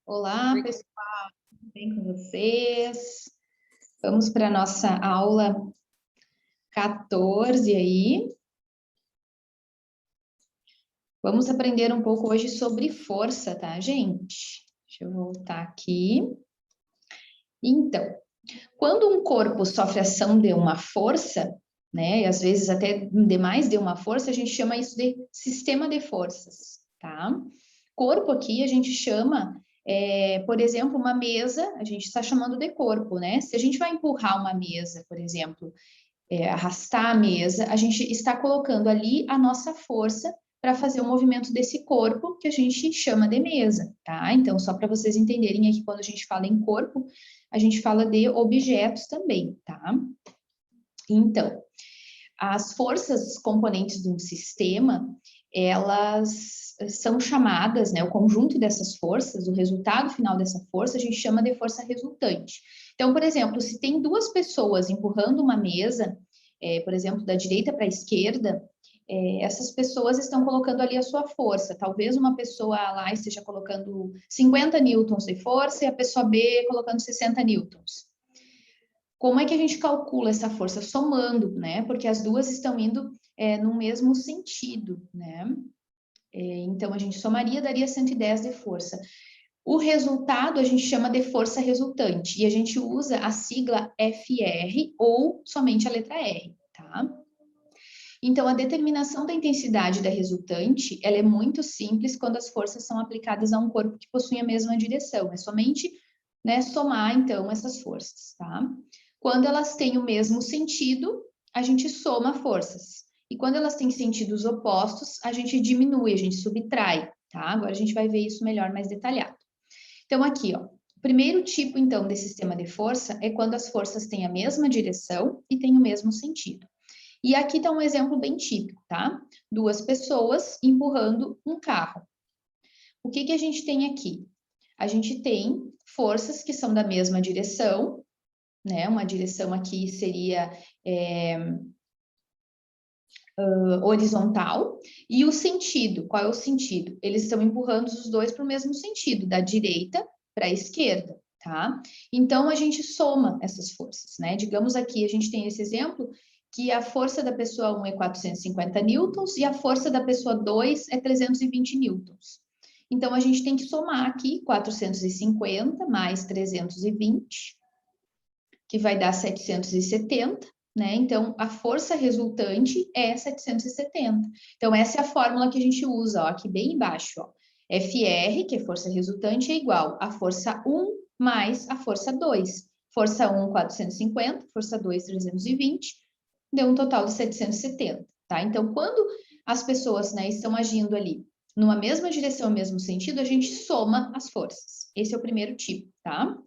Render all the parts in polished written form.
Olá, pessoal, tudo bem com vocês? Vamos para a nossa aula 14 aí. Vamos aprender um pouco hoje sobre força, tá, gente? Deixa eu voltar aqui. Então, quando um corpo sofre ação de uma força, né, e às vezes até demais de uma força, a gente chama isso de sistema de forças, tá? Corpo aqui a gente chama, por exemplo, uma mesa, a gente está chamando de corpo, né? Se a gente vai empurrar uma mesa, por exemplo, arrastar a mesa, a gente está colocando ali a nossa força para fazer o movimento desse corpo que a gente chama de mesa, tá? Então, só para vocês entenderem aqui, quando a gente fala em corpo, a gente fala de objetos também, tá? Então, as forças componentes de um sistema, elas são chamadas, né, o conjunto dessas forças, o resultado final dessa força, a gente chama de força resultante. Então, por exemplo, se tem duas pessoas empurrando uma mesa, por exemplo, da direita para a esquerda, essas pessoas estão colocando ali a sua força. Talvez uma pessoa lá esteja colocando 50 newtons de força e a pessoa B colocando 60 newtons. Como é que a gente calcula essa força? Somando, né? Porque as duas estão indo no mesmo sentido, né? Então, a gente somaria, daria 110 de força. O resultado a gente chama de força resultante, e a gente usa a sigla FR ou somente a letra R, tá? Então, a determinação da intensidade da resultante, ela é muito simples quando as forças são aplicadas a um corpo que possui a mesma direção. É somente, né, somar, então, essas forças, tá? Quando elas têm o mesmo sentido, a gente soma forças. E quando elas têm sentidos opostos, a gente diminui, a gente subtrai, tá? Agora a gente vai ver isso melhor, mais detalhado. Então, aqui, ó, o primeiro tipo, então, de sistema de força é quando as forças têm a mesma direção e têm o mesmo sentido. E aqui está um exemplo bem típico, tá? Duas pessoas empurrando um carro. O que a gente tem aqui? A gente tem forças que são da mesma direção, né? Uma direção aqui seria horizontal. E o sentido, qual é o sentido? Eles estão empurrando os dois para o mesmo sentido, da direita para a esquerda, tá? Então, a gente soma essas forças, né? Digamos aqui, a gente tem esse exemplo, que a força da pessoa 1 é 450 newtons e a força da pessoa 2 é 320 newtons. Então, a gente tem que somar aqui 450 mais 320, que vai dar 770, né? Então, a força resultante é 770. Então, essa é a fórmula que a gente usa, ó, aqui bem embaixo, ó. FR, que é força resultante, é igual a força 1 mais a força 2. Força 1, 450, força 2, 320, deu um total de 770, tá? Então, quando as pessoas, né, estão agindo ali numa mesma direção, mesmo sentido, a gente soma as forças. Esse é o primeiro tipo, tá?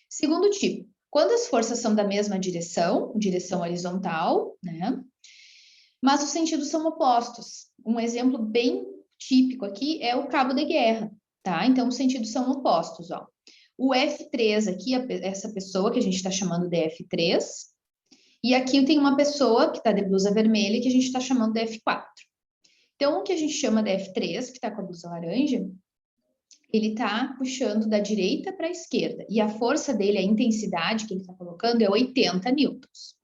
Segundo tipo, quando as forças são da mesma direção, direção horizontal, né? Mas os sentidos são opostos. Um exemplo bem típico aqui é o cabo de guerra, tá? Então, os sentidos são opostos, ó. O F3 aqui, essa pessoa que a gente está chamando de F3, e aqui tem uma pessoa que está de blusa vermelha que a gente está chamando de F4. Então, o que a gente chama de F3, que está com a blusa laranja, ele está puxando da direita para a esquerda. E a força dele, a intensidade que ele está colocando é 80 newtons.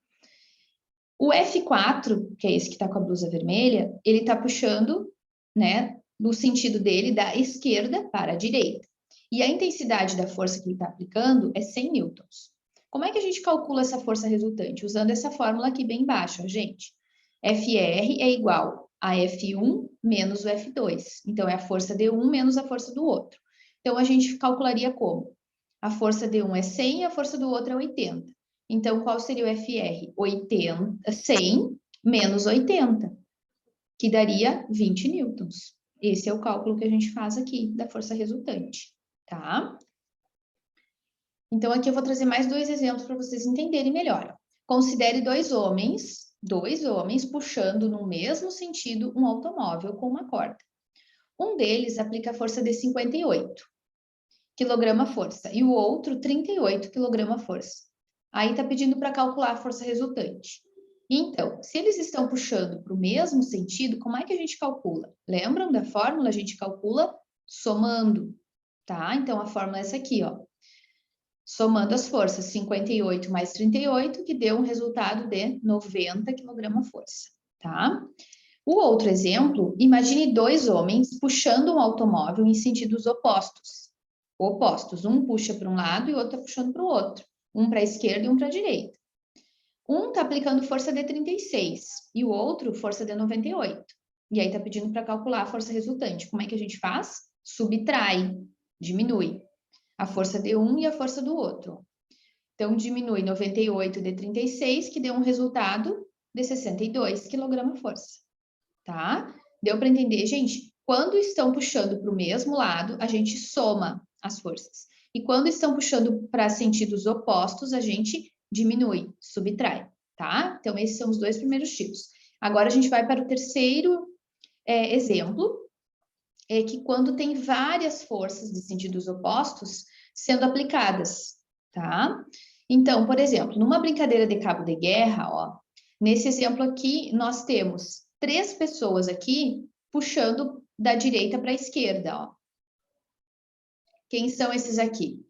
O F4, que é esse que está com a blusa vermelha, ele está puxando, né, no sentido dele, da esquerda para a direita. E a intensidade da força que ele está aplicando é 100 newtons. Como é que a gente calcula essa força resultante? Usando essa fórmula aqui bem embaixo, ó, gente. FR é igual a F1 menos o F2. Então, é a força de um menos a força do outro. Então, a gente calcularia como? A força de um é 100 e a força do outro é 80. Então, qual seria o FR? 100 menos 80, que daria 20 newtons. Esse é o cálculo que a gente faz aqui da força resultante, tá? Então, aqui eu vou trazer mais dois exemplos para vocês entenderem melhor. Considere dois homens puxando no mesmo sentido um automóvel com uma corda. Um deles aplica a força de 58 kg-força e o outro 38 kg-força. Aí está pedindo para calcular a força resultante. Então, se eles estão puxando para o mesmo sentido, como é que a gente calcula? Lembram da fórmula? A gente calcula somando, tá? Então, a fórmula é essa aqui, ó. Somando as forças, 58 mais 38, que deu um resultado de 90 kgf, tá? O outro exemplo, imagine dois homens puxando um automóvel em sentidos opostos. Um puxa para um lado e o outro está puxando para o outro. Um para a esquerda e um para a direita. Um está aplicando força de 36 e o outro força de 98. E aí está pedindo para calcular a força resultante. Como é que a gente faz? Subtrai, diminui a força de um e a força do outro. Então, diminui 98 de 36, que deu um resultado de 62 kgf, tá? Deu para entender, gente? Quando estão puxando para o mesmo lado, a gente soma as forças. E quando estão puxando para sentidos opostos, a gente diminui, subtrai, tá? Então, esses são os dois primeiros tipos. Agora, a gente vai para o terceiro exemplo, que quando tem várias forças de sentidos opostos sendo aplicadas, tá? Então, por exemplo, numa brincadeira de cabo de guerra, ó, nesse exemplo aqui, nós temos 3 pessoas aqui puxando da direita para a esquerda, ó. Quem são esses aqui?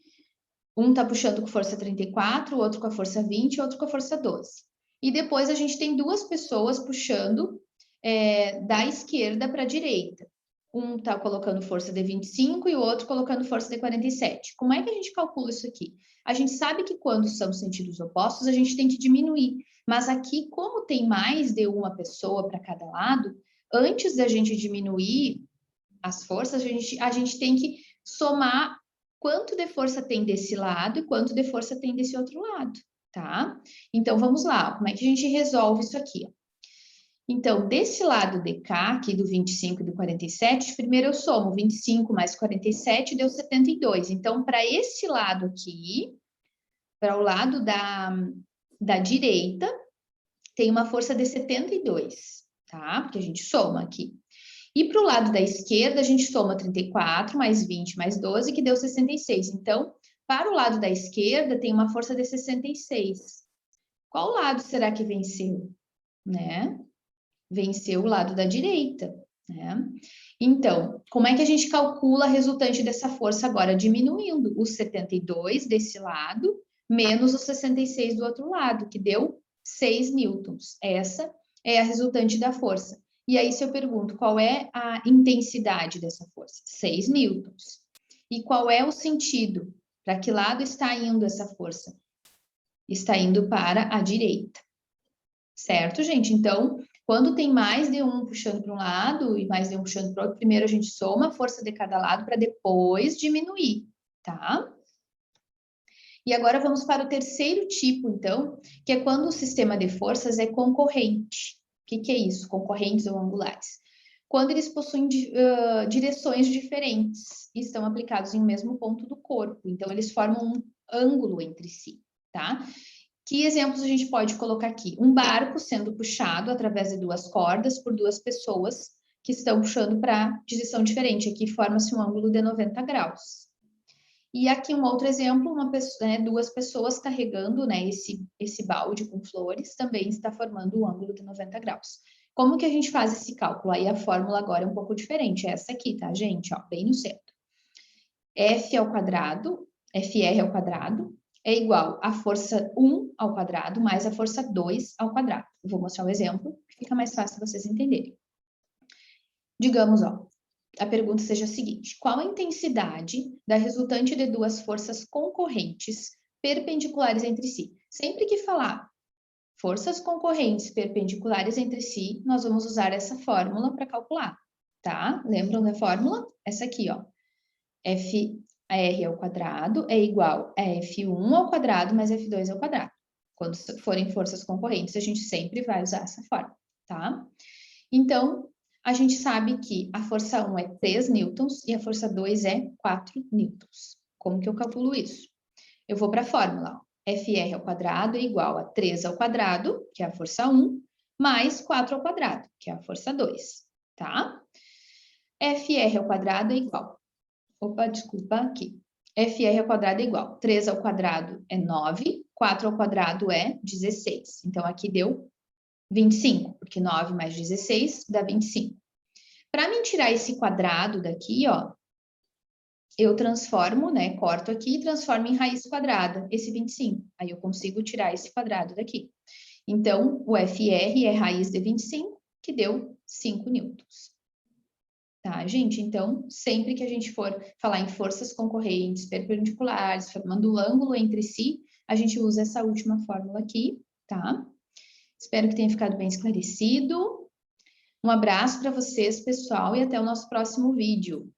Um tá puxando com força 34, o outro com a força 20, o outro com a força 12. E depois a gente tem 2 pessoas puxando da esquerda para a direita. Um tá colocando força de 25 e o outro colocando força de 47. Como é que a gente calcula isso aqui? A gente sabe que quando são sentidos opostos, a gente tem que diminuir. Mas aqui, como tem mais de uma pessoa para cada lado, antes da gente diminuir as forças, a gente tem que somar quanto de força tem desse lado e quanto de força tem desse outro lado, tá? Então, vamos lá. Como é que a gente resolve isso aqui? Então, desse lado de cá, aqui do 25 e do 47, primeiro eu somo 25 mais 47, deu 72. Então, para esse lado aqui, para o lado da direita, tem uma força de 72, tá? Porque a gente soma aqui. E para o lado da esquerda, a gente soma 34 mais 20 mais 12, que deu 66. Então, para o lado da esquerda, tem uma força de 66. Qual lado será que venceu? Né? Venceu o lado da direita, né? Então, como é que a gente calcula a resultante dessa força agora? Diminuindo os 72 desse lado, menos os 66 do outro lado, que deu 6 newtons. Essa é a resultante da força. E aí, se eu pergunto qual é a intensidade dessa força? 6 newtons. E qual é o sentido? Para que lado está indo essa força? Está indo para a direita. Certo, gente? Então, quando tem mais de um puxando para um lado e mais de um puxando para o outro, primeiro a gente soma a força de cada lado para depois diminuir, tá? E agora vamos para o terceiro tipo, então, que é quando o sistema de forças é concorrente. O que é isso? Concorrentes ou angulares? Quando eles possuem direções diferentes e estão aplicados em um mesmo ponto do corpo. Então, eles formam um ângulo entre si, tá? Que exemplos a gente pode colocar aqui? Um barco sendo puxado através de 2 cordas por 2 pessoas que estão puxando para direção diferente. Aqui forma-se um ângulo de 90 graus. E aqui um outro exemplo, 2 pessoas carregando, né, esse balde com flores também está formando um ângulo de 90 graus. Como que a gente faz esse cálculo? Aí a fórmula agora é um pouco diferente, é essa aqui, tá, gente? Ó, bem no centro. F ao quadrado, FR ao quadrado, é igual a força 1 ao quadrado mais a força 2 ao quadrado. Eu vou mostrar um exemplo, que fica mais fácil vocês entenderem. Digamos, ó, a pergunta seja a seguinte: qual a intensidade da resultante de 2 forças concorrentes perpendiculares entre si? Sempre que falar forças concorrentes perpendiculares entre si, nós vamos usar essa fórmula para calcular, tá? Lembram da fórmula? Essa aqui, ó. FR ao quadrado é igual a F1 ao quadrado mais F2 ao quadrado. Quando forem forças concorrentes, a gente sempre vai usar essa fórmula, tá? Então, a gente sabe que a força 1 é 3 newtons e a força 2 é 4 newtons. Como que eu calculo isso? Eu vou para a fórmula, ó. FR ao quadrado é igual a 3 ao quadrado, que é a força 1, mais 4 ao quadrado, que é a força 2, tá? FR ao quadrado é igual. Opa, desculpa, aqui. FR ao quadrado é igual. 3 ao quadrado é 9, 4 ao quadrado é 16. Então, aqui deu 25, porque 9 mais 16 dá 25. Para mim tirar esse quadrado daqui, ó, eu transformo, né, corto aqui e transformo em raiz quadrada esse 25. Aí eu consigo tirar esse quadrado daqui. Então, o FR é raiz de 25, que deu 5 newtons. Tá, gente? Então, sempre que a gente for falar em forças concorrentes, perpendiculares, formando ângulo entre si, a gente usa essa última fórmula aqui, tá? Espero que tenha ficado bem esclarecido. Um abraço para vocês, pessoal, e até o nosso próximo vídeo.